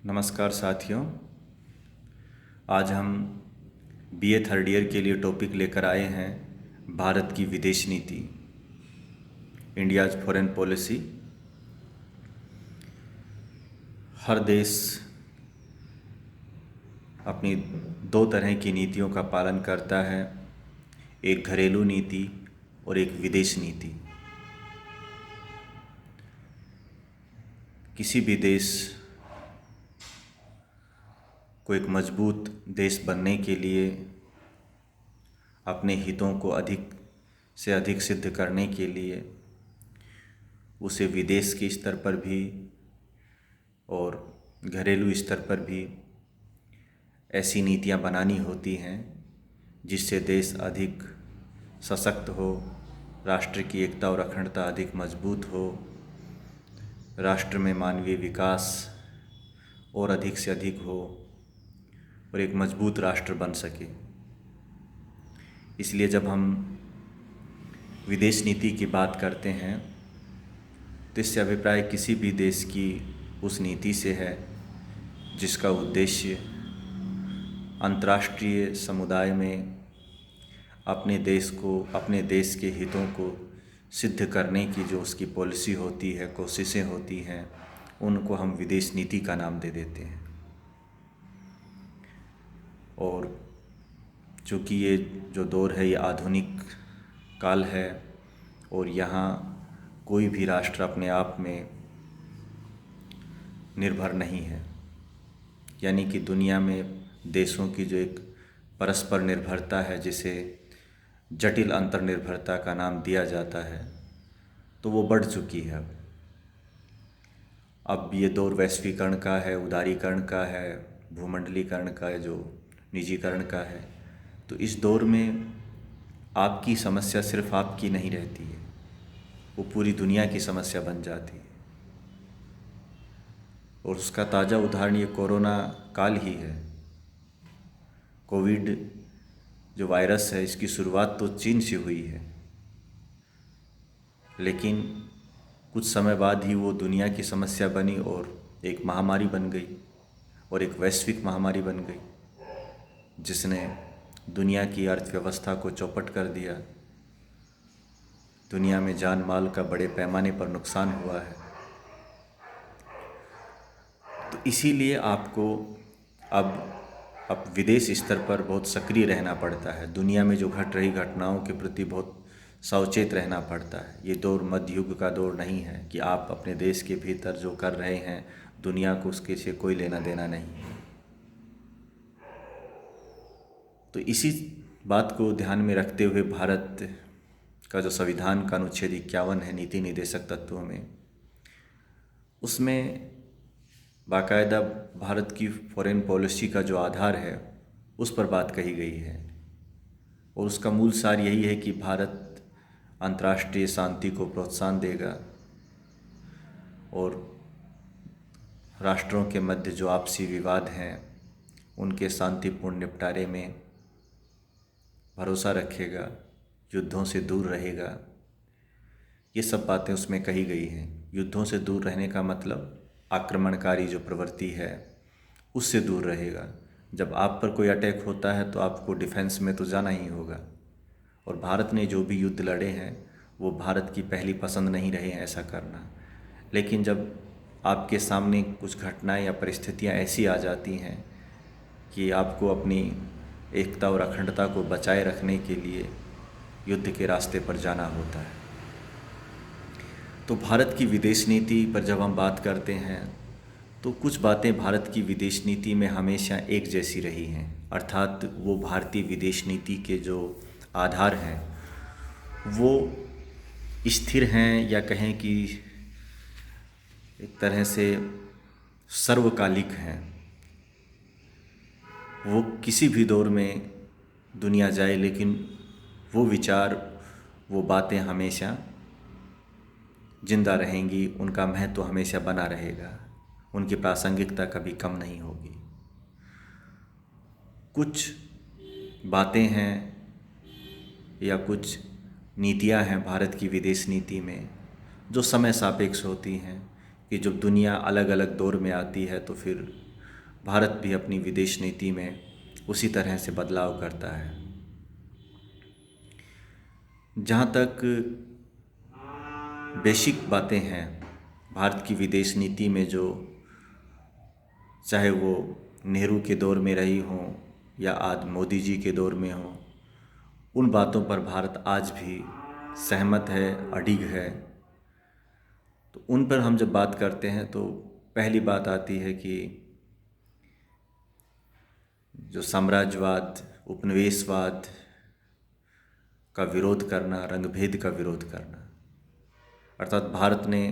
नमस्कार साथियों। आज हम बीए थर्ड ईयर के लिए टॉपिक लेकर आए हैं भारत की विदेश नीति, इंडियाज़ फॉरेन पॉलिसी। हर देश अपनी दो तरह की नीतियों का पालन करता है, एक घरेलू नीति और एक विदेश नीति। किसी भी देश को एक मजबूत देश बनने के लिए अपने हितों को अधिक से अधिक सिद्ध करने के लिए उसे विदेश के स्तर पर भी और घरेलू स्तर पर भी ऐसी नीतियां बनानी होती हैं जिससे देश अधिक सशक्त हो, राष्ट्र की एकता और अखंडता अधिक मजबूत हो, राष्ट्र में मानवीय विकास और अधिक से अधिक हो और एक मजबूत राष्ट्र बन सके। इसलिए जब हम विदेश नीति की बात करते हैं तो इससे अभिप्राय किसी भी देश की उस नीति से है जिसका उद्देश्य अंतर्राष्ट्रीय समुदाय में अपने देश को, अपने देश के हितों को सिद्ध करने की जो उसकी पॉलिसी होती है, कोशिशें होती हैं, उनको हम विदेश नीति का नाम दे देते हैं। और चूँकि ये जो दौर है ये आधुनिक काल है और यहाँ कोई भी राष्ट्र अपने आप में निर्भर नहीं है, यानी कि दुनिया में देशों की जो एक परस्पर निर्भरता है जिसे जटिल अंतर्निर्भरता का नाम दिया जाता है, तो वो बढ़ चुकी है। अब ये दौर वैश्वीकरण का है, उदारीकरण का है, भूमंडलीकरण का है, जो निजीकरण का है। तो इस दौर में आपकी समस्या सिर्फ आपकी नहीं रहती है, वो पूरी दुनिया की समस्या बन जाती है। और उसका ताज़ा उदाहरण ये कोरोना काल ही है। कोविड जो वायरस है इसकी शुरुआत तो चीन से हुई है, लेकिन कुछ समय बाद ही वो दुनिया की समस्या बनी और एक महामारी बन गई और एक वैश्विक महामारी बन गई जिसने दुनिया की अर्थव्यवस्था को चौपट कर दिया। दुनिया में जान माल का बड़े पैमाने पर नुकसान हुआ है। तो इसीलिए आपको अब विदेश स्तर पर बहुत सक्रिय रहना पड़ता है। दुनिया में जो घट रही घटनाओं के प्रति बहुत सचेत रहना पड़ता है। ये दौर मध्य युग का दौर नहीं है कि आप अपने देश के भीतर जो कर रहे हैं दुनिया को उसके से कोई लेना देना नहीं है। तो इसी बात को ध्यान में रखते हुए भारत का जो संविधान का अनुच्छेद 51 है नीति निर्देशक तत्वों में, उसमें बाकायदा भारत की फॉरेन पॉलिसी का जो आधार है उस पर बात कही गई है। और उसका मूल सार यही है कि भारत अंतर्राष्ट्रीय शांति को प्रोत्साहन देगा और राष्ट्रों के मध्य जो आपसी विवाद हैं उनके शांतिपूर्ण निपटारे में भरोसा रखेगा, युद्धों से दूर रहेगा। ये सब बातें उसमें कही गई हैं। युद्धों से दूर रहने का मतलब आक्रमणकारी जो प्रवृत्ति है उससे दूर रहेगा। जब आप पर कोई अटैक होता है तो आपको डिफेंस में तो जाना ही होगा। और भारत ने जो भी युद्ध लड़े हैं वो भारत की पहली पसंद नहीं रहे हैं ऐसा करना। लेकिन जब आपके सामने कुछ घटनाएं या परिस्थितियां ऐसी आ जाती हैं कि आपको अपनी एकता और अखंडता को बचाए रखने के लिए युद्ध के रास्ते पर जाना होता है। तो भारत की विदेश नीति पर जब हम बात करते हैं तो कुछ बातें भारत की विदेश नीति में हमेशा एक जैसी रही हैं, अर्थात वो भारतीय विदेश नीति के जो आधार हैं वो स्थिर हैं, या कहें कि एक तरह से सर्वकालिक हैं। वो किसी भी दौर में दुनिया जाए लेकिन वो विचार, वो बातें हमेशा जिंदा रहेंगी, उनका महत्व हमेशा बना रहेगा, उनकी प्रासंगिकता कभी कम नहीं होगी। कुछ बातें हैं या कुछ नीतियां हैं भारत की विदेश नीति में जो समय सापेक्ष होती हैं कि जब दुनिया अलग अलग दौर में आती है तो फिर भारत भी अपनी विदेश नीति में उसी तरह से बदलाव करता है। जहाँ तक बेसिक बातें हैं भारत की विदेश नीति में, जो चाहे वो नेहरू के दौर में रही हों या आज मोदी जी के दौर में हों, उन बातों पर भारत आज भी सहमत है, अडिग है। तो उन पर हम जब बात करते हैं तो पहली बात आती है कि जो साम्राज्यवाद, उपनिवेशवाद का विरोध करना, रंगभेद का विरोध करना, अर्थात भारत ने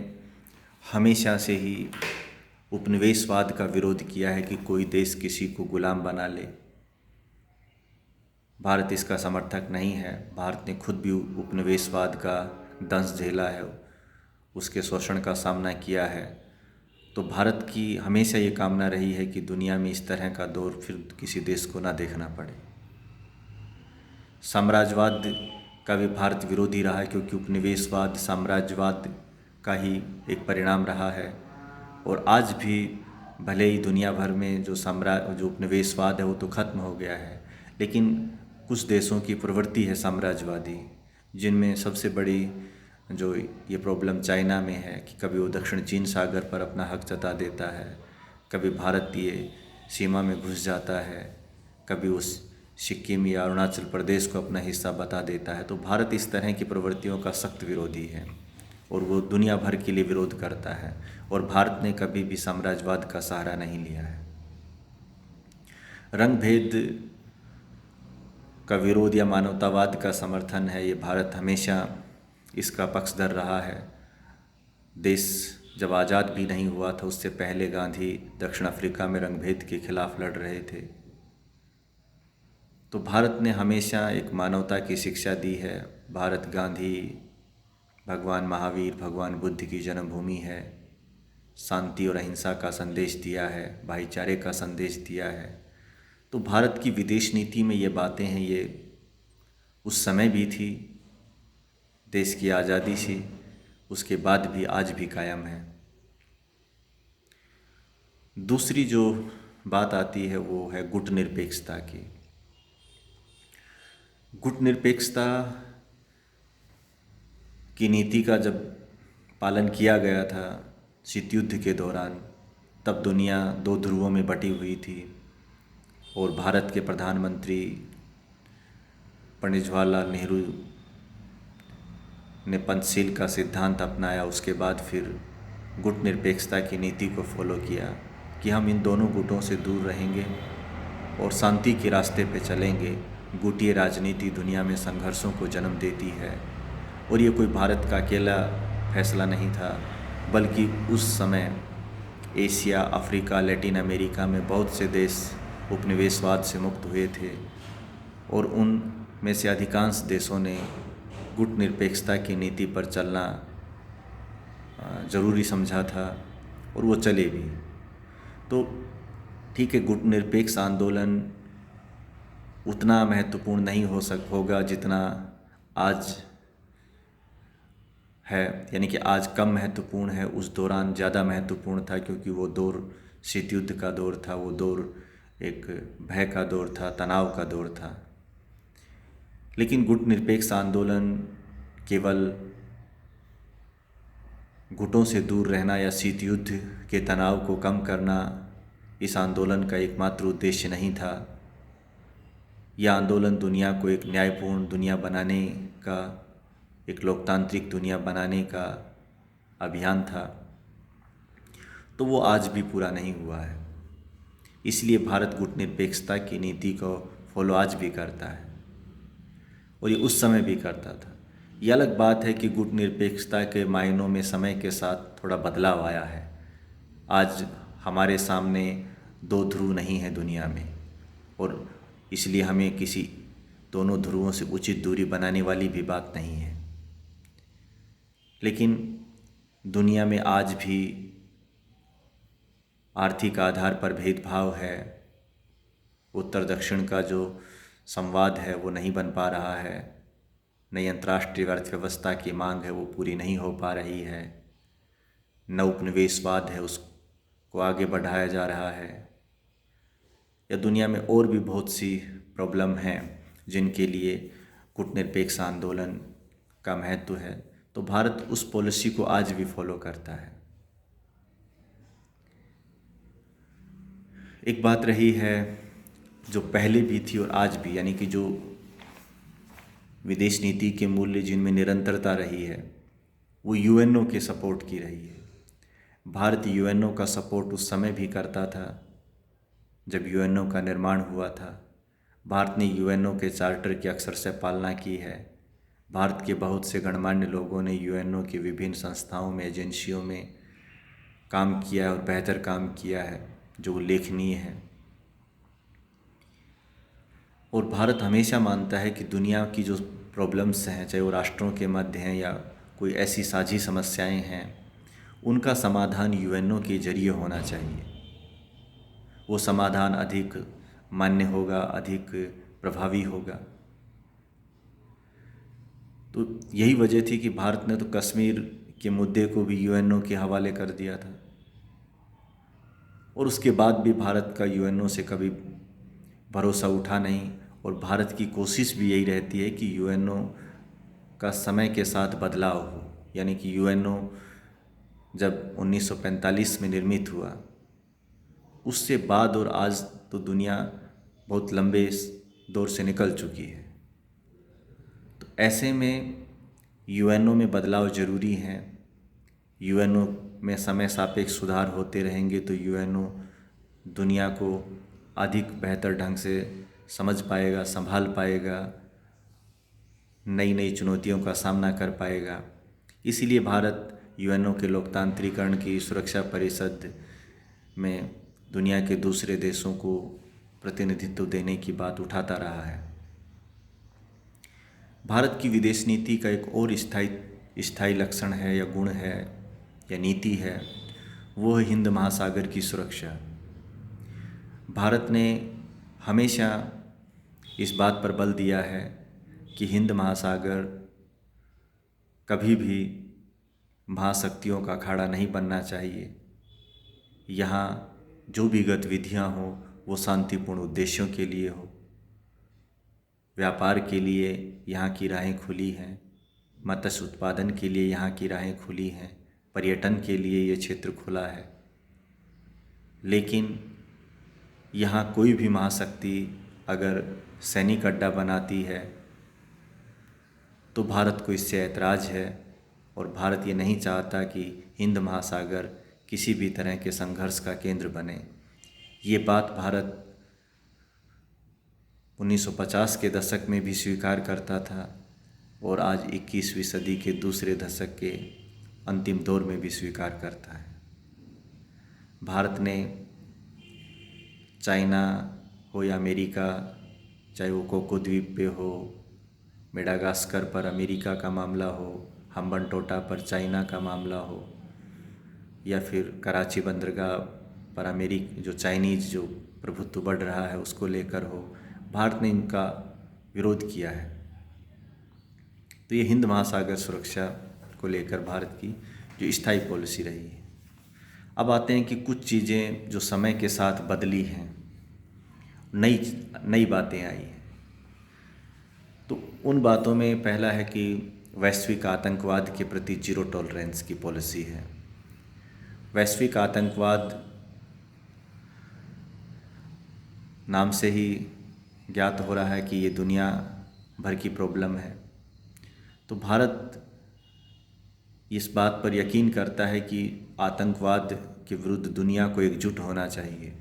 हमेशा से ही उपनिवेशवाद का विरोध किया है कि कोई देश किसी को गुलाम बना ले। भारत इसका समर्थक नहीं है। भारत ने खुद भी उपनिवेशवाद का दंश झेला है, उसके शोषण का सामना किया है। तो भारत की हमेशा ये कामना रही है कि दुनिया में इस तरह का दौर फिर किसी देश को ना देखना पड़े। साम्राज्यवाद का भी भारत विरोधी रहा है, क्योंकि उपनिवेशवाद साम्राज्यवाद का ही एक परिणाम रहा है। और आज भी भले ही दुनिया भर में जो उपनिवेशवाद है वो तो ख़त्म हो गया है, लेकिन कुछ देशों की प्रवृत्ति है साम्राज्यवादी, जिनमें सबसे बड़ी जो ये प्रॉब्लम चाइना में है कि कभी वो दक्षिण चीन सागर पर अपना हक जता देता है, कभी भारतीय सीमा में घुस जाता है, कभी उस सिक्किम या अरुणाचल प्रदेश को अपना हिस्सा बता देता है। तो भारत इस तरह की प्रवृत्तियों का सख्त विरोधी है और वो दुनिया भर के लिए विरोध करता है। और भारत ने कभी भी साम्राज्यवाद का सहारा नहीं लिया है। रंग भेद का विरोध या मानवतावाद का समर्थन है, ये भारत हमेशा इसका पक्षधर रहा है। देश जब आज़ाद भी नहीं हुआ था, उससे पहले गांधी दक्षिण अफ्रीका में रंगभेद के खिलाफ लड़ रहे थे। तो भारत ने हमेशा एक मानवता की शिक्षा दी है। भारत गांधी, भगवान महावीर, भगवान बुद्ध की जन्मभूमि है। शांति और अहिंसा का संदेश दिया है, भाईचारे का संदेश दिया है। तो भारत की विदेश नीति में ये बातें हैं, ये उस समय भी थी, देश की आज़ादी से उसके बाद भी आज भी कायम है। दूसरी जो बात आती है वो है गुटनिरपेक्षता की। गुटनिरपेक्षता की नीति का जब पालन किया गया था शीत युद्ध के दौरान, तब दुनिया दो ध्रुवों में बटी हुई थी और भारत के प्रधानमंत्री पंडित जवाहरलाल नेहरू ने पंचशील का सिद्धांत अपनाया। उसके बाद फिर गुटनिरपेक्षता की नीति को फॉलो किया कि हम इन दोनों गुटों से दूर रहेंगे और शांति के रास्ते पे चलेंगे। गुटीय राजनीति दुनिया में संघर्षों को जन्म देती है और ये कोई भारत का अकेला फैसला नहीं था, बल्कि उस समय एशिया, अफ्रीका, लैटिन अमेरिका में बहुत से देश उपनिवेशवाद से मुक्त हुए थे और उन में से अधिकांश देशों ने गुटनिरपेक्षता की नीति पर चलना ज़रूरी समझा था और वो चले भी। तो ठीक है, गुटनिरपेक्ष आंदोलन उतना महत्वपूर्ण नहीं होगा जितना आज है, यानी कि आज कम महत्वपूर्ण है, उस दौरान ज़्यादा महत्वपूर्ण था, क्योंकि वो दौर शीत युद्ध का दौर था, वो दौर एक भय का दौर था, तनाव का दौर था। लेकिन गुटनिरपेक्ष आंदोलन केवल गुटों से दूर रहना या शीत युद्ध के तनाव को कम करना इस आंदोलन का एकमात्र उद्देश्य नहीं था। यह आंदोलन दुनिया को एक न्यायपूर्ण दुनिया बनाने का, एक लोकतांत्रिक दुनिया बनाने का अभियान था। तो वो आज भी पूरा नहीं हुआ है। इसलिए भारत गुटनिरपेक्षता की नीति को फॉलो आज भी करता है और ये उस समय भी करता था। ये अलग बात है कि गुटनिरपेक्षता के मायनों में समय के साथ थोड़ा बदलाव आया है। आज हमारे सामने दो ध्रुव नहीं है दुनिया में और इसलिए हमें किसी दोनों ध्रुवों से उचित दूरी बनाने वाली भी बात नहीं है। लेकिन दुनिया में आज भी आर्थिक आधार पर भेदभाव है। उत्तर दक्षिण का जो संवाद है वो नहीं बन पा रहा है। नई अंतर्राष्ट्रीय अर्थव्यवस्था की मांग है वो पूरी नहीं हो पा रही है। नव उपनिवेशवाद है उसको आगे बढ़ाया जा रहा है। या दुनिया में और भी बहुत सी प्रॉब्लम हैं जिनके लिए कूटनिरपेक्ष आंदोलन का महत्व है, तो भारत उस पॉलिसी को आज भी फॉलो करता है। एक बात रही है जो पहले भी थी और आज भी, यानी कि जो विदेश नीति के मूल्य जिनमें निरंतरता रही है वो यूएनओ के सपोर्ट की रही है। भारत यूएनओ का सपोर्ट उस समय भी करता था जब यूएनओ का निर्माण हुआ था। भारत ने यूएनओ के चार्टर की अक्षरशः पालना की है। भारत के बहुत से गणमान्य लोगों ने यूएनओ की विभिन्न संस्थाओं में, एजेंसियों में काम किया है और बेहतर काम किया है जो उल्लेखनीय है। और भारत हमेशा मानता है कि दुनिया की जो प्रॉब्लम्स हैं, चाहे वो राष्ट्रों के मध्य हैं या कोई ऐसी साझी समस्याएं हैं, उनका समाधान यूएनओ के जरिए होना चाहिए। वो समाधान अधिक मान्य होगा, अधिक प्रभावी होगा। तो यही वजह थी कि भारत ने तो कश्मीर के मुद्दे को भी यूएनओ के हवाले कर दिया था और उसके बाद भी भारत का यूएनओ से कभी भरोसा उठा नहीं। और भारत की कोशिश भी यही रहती है कि यूएनओ का समय के साथ बदलाव हो, यानी कि यूएनओ जब 1945 में निर्मित हुआ उससे बाद और आज तो दुनिया बहुत लंबे दौर से निकल चुकी है। तो ऐसे में यूएनओ में बदलाव ज़रूरी है। यूएनओ में समय सापेक्ष सुधार होते रहेंगे तो यूएनओ दुनिया को अधिक बेहतर ढंग से समझ पाएगा, संभाल पाएगा, नई नई चुनौतियों का सामना कर पाएगा। इसीलिए भारत यूएनओ के लोकतांत्रिकरण की सुरक्षा परिषद में दुनिया के दूसरे देशों को प्रतिनिधित्व देने की बात उठाता रहा है। भारत की विदेश नीति का एक और स्थायी लक्षण है या गुण है या नीति है, वो है हिंद महासागर की सुरक्षा। भारत ने हमेशा इस बात पर बल दिया है कि हिंद महासागर कभी भी महाशक्तियों का अखाड़ा नहीं बनना चाहिए। यहाँ जो भी गतिविधियाँ हों वो शांतिपूर्ण उद्देश्यों के लिए हो। व्यापार के लिए यहाँ की राहें खुली हैं, मत्स्य उत्पादन के लिए यहाँ की राहें खुली हैं, पर्यटन के लिए ये क्षेत्र खुला है। लेकिन यहाँ कोई भी महाशक्ति अगर सैनिक अड्डा बनाती है तो भारत को इससे ऐतराज़ है और भारत ये नहीं चाहता कि हिंद महासागर किसी भी तरह के संघर्ष का केंद्र बने। ये बात भारत 1950 के दशक में भी स्वीकार करता था और आज 21वीं सदी के दूसरे दशक के अंतिम दौर में भी स्वीकार करता है। भारत ने चाइना हो या अमेरिका, चाहे वो कोको द्वीप पे हो, मेडागास्कर पर अमेरिका का मामला हो, हम्बनटोटा पर चाइना का मामला हो, या फिर कराची बंदरगाह पर जो चाइनीज़ जो प्रभुत्व बढ़ रहा है उसको लेकर हो, भारत ने इनका विरोध किया है। तो ये हिंद महासागर सुरक्षा को लेकर भारत की जो स्थायी पॉलिसी रही है। अब आते हैं कि कुछ चीज़ें जो समय के साथ बदली हैं, नई बातें आई हैं। तो उन बातों में पहला है कि वैश्विक आतंकवाद के प्रति जीरो टॉलरेंस की पॉलिसी है। वैश्विक आतंकवाद नाम से ही ज्ञात हो रहा है कि ये दुनिया भर की प्रॉब्लम है। तो भारत इस बात पर यकीन करता है कि आतंकवाद के विरुद्ध दुनिया को एकजुट होना चाहिए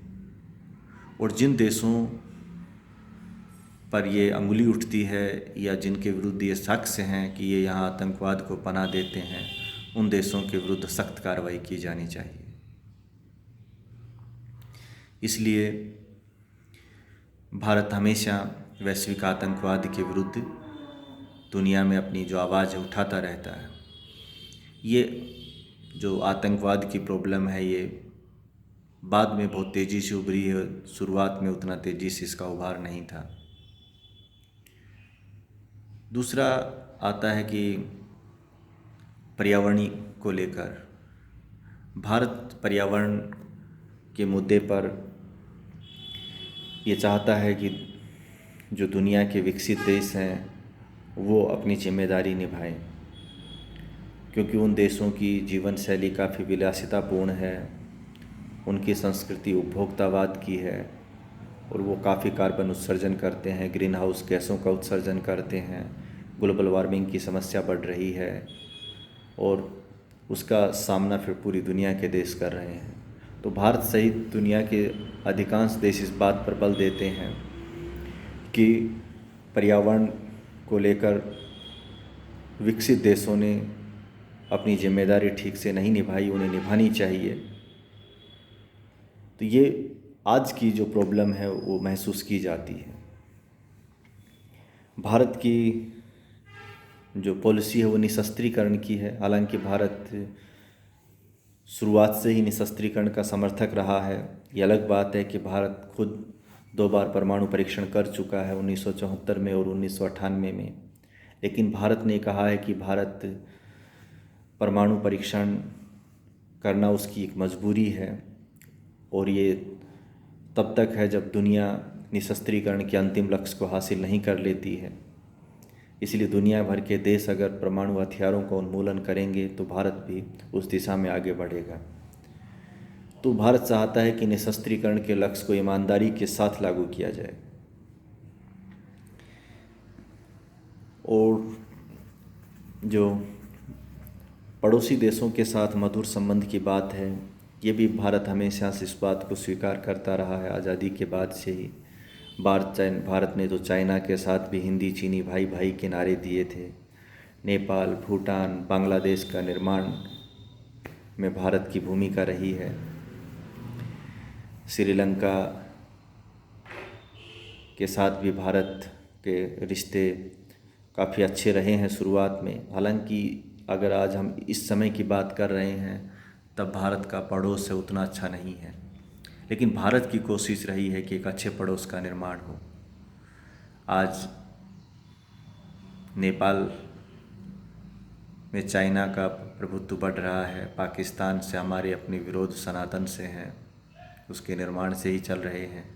और जिन देशों पर ये अंगुली उठती है या जिनके विरुद्ध ये शख्स हैं कि ये यहाँ आतंकवाद को पनाह देते हैं, उन देशों के विरुद्ध सख्त कार्रवाई की जानी चाहिए। इसलिए भारत हमेशा वैश्विक आतंकवाद के विरुद्ध दुनिया में अपनी जो आवाज़ है उठाता रहता है। ये जो आतंकवाद की प्रॉब्लम है ये बाद में बहुत तेज़ी से उभरी है, शुरुआत में उतना तेज़ी से इसका उभार नहीं था। दूसरा आता है कि पर्यावरण को लेकर भारत पर्यावरण के मुद्दे पर ये चाहता है कि जो दुनिया के विकसित देश हैं वो अपनी जिम्मेदारी निभाएं, क्योंकि उन देशों की जीवन शैली काफ़ी विलासितापूर्ण है, उनकी संस्कृति उपभोक्तावाद की है और वो काफ़ी कार्बन उत्सर्जन करते हैं, ग्रीन हाउस गैसों का उत्सर्जन करते हैं, ग्लोबल वार्मिंग की समस्या बढ़ रही है और उसका सामना फिर पूरी दुनिया के देश कर रहे हैं। तो भारत सहित दुनिया के अधिकांश देश इस बात पर बल देते हैं कि पर्यावरण को लेकर विकसित देशों ने अपनी जिम्मेदारी ठीक से नहीं निभाई, उन्हें निभानी चाहिए। तो ये आज की जो प्रॉब्लम है वो महसूस की जाती है। भारत की जो पॉलिसी है वो निशस्त्रीकरण की है। हालांकि भारत शुरुआत से ही निशस्त्रीकरण का समर्थक रहा है। ये अलग बात है कि भारत खुद 2 बार परमाणु परीक्षण कर चुका है, 1974 में और 1998 में। लेकिन भारत ने कहा है कि भारत परमाणु परीक्षण करना उसकी एक मजबूरी है और ये तब तक है जब दुनिया निशस्त्रीकरण के अंतिम लक्ष्य को हासिल नहीं कर लेती है। इसलिए दुनिया भर के देश अगर परमाणु हथियारों का उन्मूलन करेंगे तो भारत भी उस दिशा में आगे बढ़ेगा। तो भारत चाहता है कि निशस्त्रीकरण के लक्ष्य को ईमानदारी के साथ लागू किया जाए। और जो पड़ोसी देशों के साथ मधुर संबंध की बात है, ये भी भारत हमेशा से इस बात को स्वीकार करता रहा है। आज़ादी के बाद से ही भारत ने तो चाइना के साथ भी हिंदी चीनी भाई भाई के नारे दिए थे। नेपाल, भूटान, बांग्लादेश का निर्माण में भारत की भूमिका रही है। श्रीलंका के साथ भी भारत के रिश्ते काफ़ी अच्छे रहे हैं शुरुआत में। हालांकि अगर आज हम इस समय की बात कर रहे हैं तब भारत का पड़ोस है उतना अच्छा नहीं है, लेकिन भारत की कोशिश रही है कि एक अच्छे पड़ोस का निर्माण हो। आज नेपाल में चाइना का प्रभुत्व बढ़ रहा है, पाकिस्तान से हमारे अपने विरोध सनातन से हैं, उसके निर्माण से ही चल रहे हैं।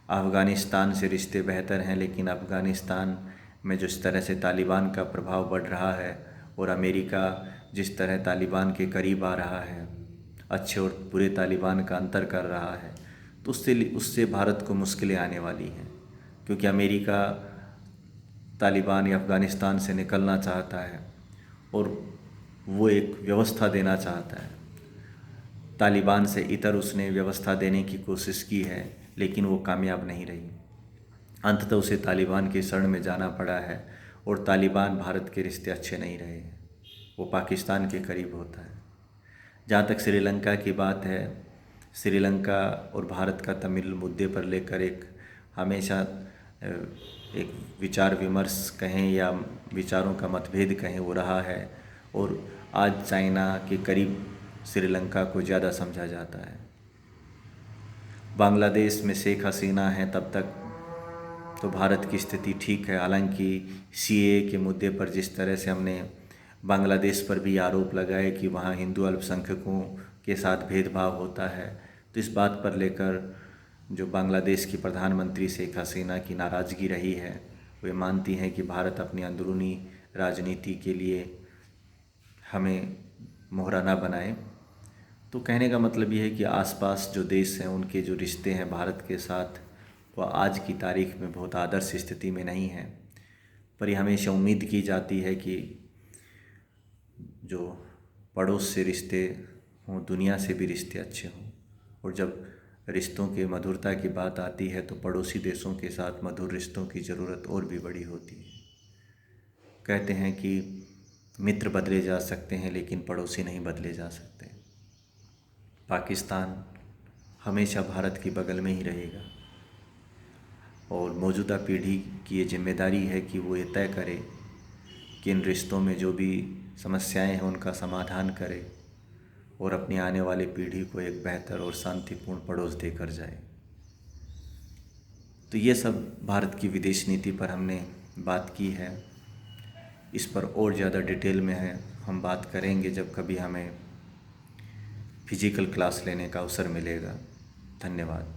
अफ़गानिस्तान से रिश्ते बेहतर हैं, लेकिन अफ़गानिस्तान में जिस तरह से तालिबान का प्रभाव बढ़ रहा है और अमेरिका जिस तरह तालिबान के करीब आ रहा है, अच्छे और बुरे तालिबान का अंतर कर रहा है, तो उससे भारत को मुश्किलें आने वाली हैं, क्योंकि अमेरिका तालिबान या अफ़गानिस्तान से निकलना चाहता है और वो एक व्यवस्था देना चाहता है। तालिबान से इतर उसने व्यवस्था देने की कोशिश की है, लेकिन वो कामयाब नहीं रही। अंततः उसे तालिबान की शरण में जाना पड़ा है और तालिबान भारत के रिश्ते अच्छे नहीं रहे हैं, वो पाकिस्तान के करीब होता है। जहाँ तक श्रीलंका की बात है, श्रीलंका और भारत का तमिल मुद्दे पर लेकर एक हमेशा एक विचार विमर्श कहें या विचारों का मतभेद कहें वो रहा है और आज चाइना के करीब श्रीलंका को ज़्यादा समझा जाता है। बांग्लादेश में शेख हसीना है तब तक तो भारत की स्थिति ठीक है। हालांकि सीएए के मुद्दे पर जिस तरह से हमने बांग्लादेश पर भी आरोप लगाए कि वहाँ हिंदू अल्पसंख्यकों के साथ भेदभाव होता है, तो इस बात पर लेकर जो बांग्लादेश की प्रधानमंत्री शेख हसीना की नाराज़गी रही है, वे मानती हैं कि भारत अपनी अंदरूनी राजनीति के लिए हमें मोहरा ना बनाए। तो कहने का मतलब ये है कि आसपास जो देश हैं उनके जो रिश्ते हैं भारत के साथ, वह आज की तारीख में बहुत आदर्श स्थिति में नहीं है। पर यह हमेशा उम्मीद की जाती है कि जो पड़ोस से रिश्ते हों, दुनिया से भी रिश्ते अच्छे हों। और जब रिश्तों के मधुरता की बात आती है तो पड़ोसी देशों के साथ मधुर रिश्तों की ज़रूरत और भी बड़ी होती है। कहते हैं कि मित्र बदले जा सकते हैं लेकिन पड़ोसी नहीं बदले जा सकते। पाकिस्तान हमेशा भारत की बगल में ही रहेगा और मौजूदा पीढ़ी की ये जिम्मेदारी है कि वो ये तय करे कि इन रिश्तों में जो भी समस्याएं हैं उनका समाधान करे और अपनी आने वाली पीढ़ी को एक बेहतर और शांतिपूर्ण पड़ोस देकर जाए। तो ये सब भारत की विदेश नीति पर हमने बात की है। इस पर और ज़्यादा डिटेल में हम बात करेंगे जब कभी हमें फिजिकल क्लास लेने का अवसर मिलेगा। धन्यवाद।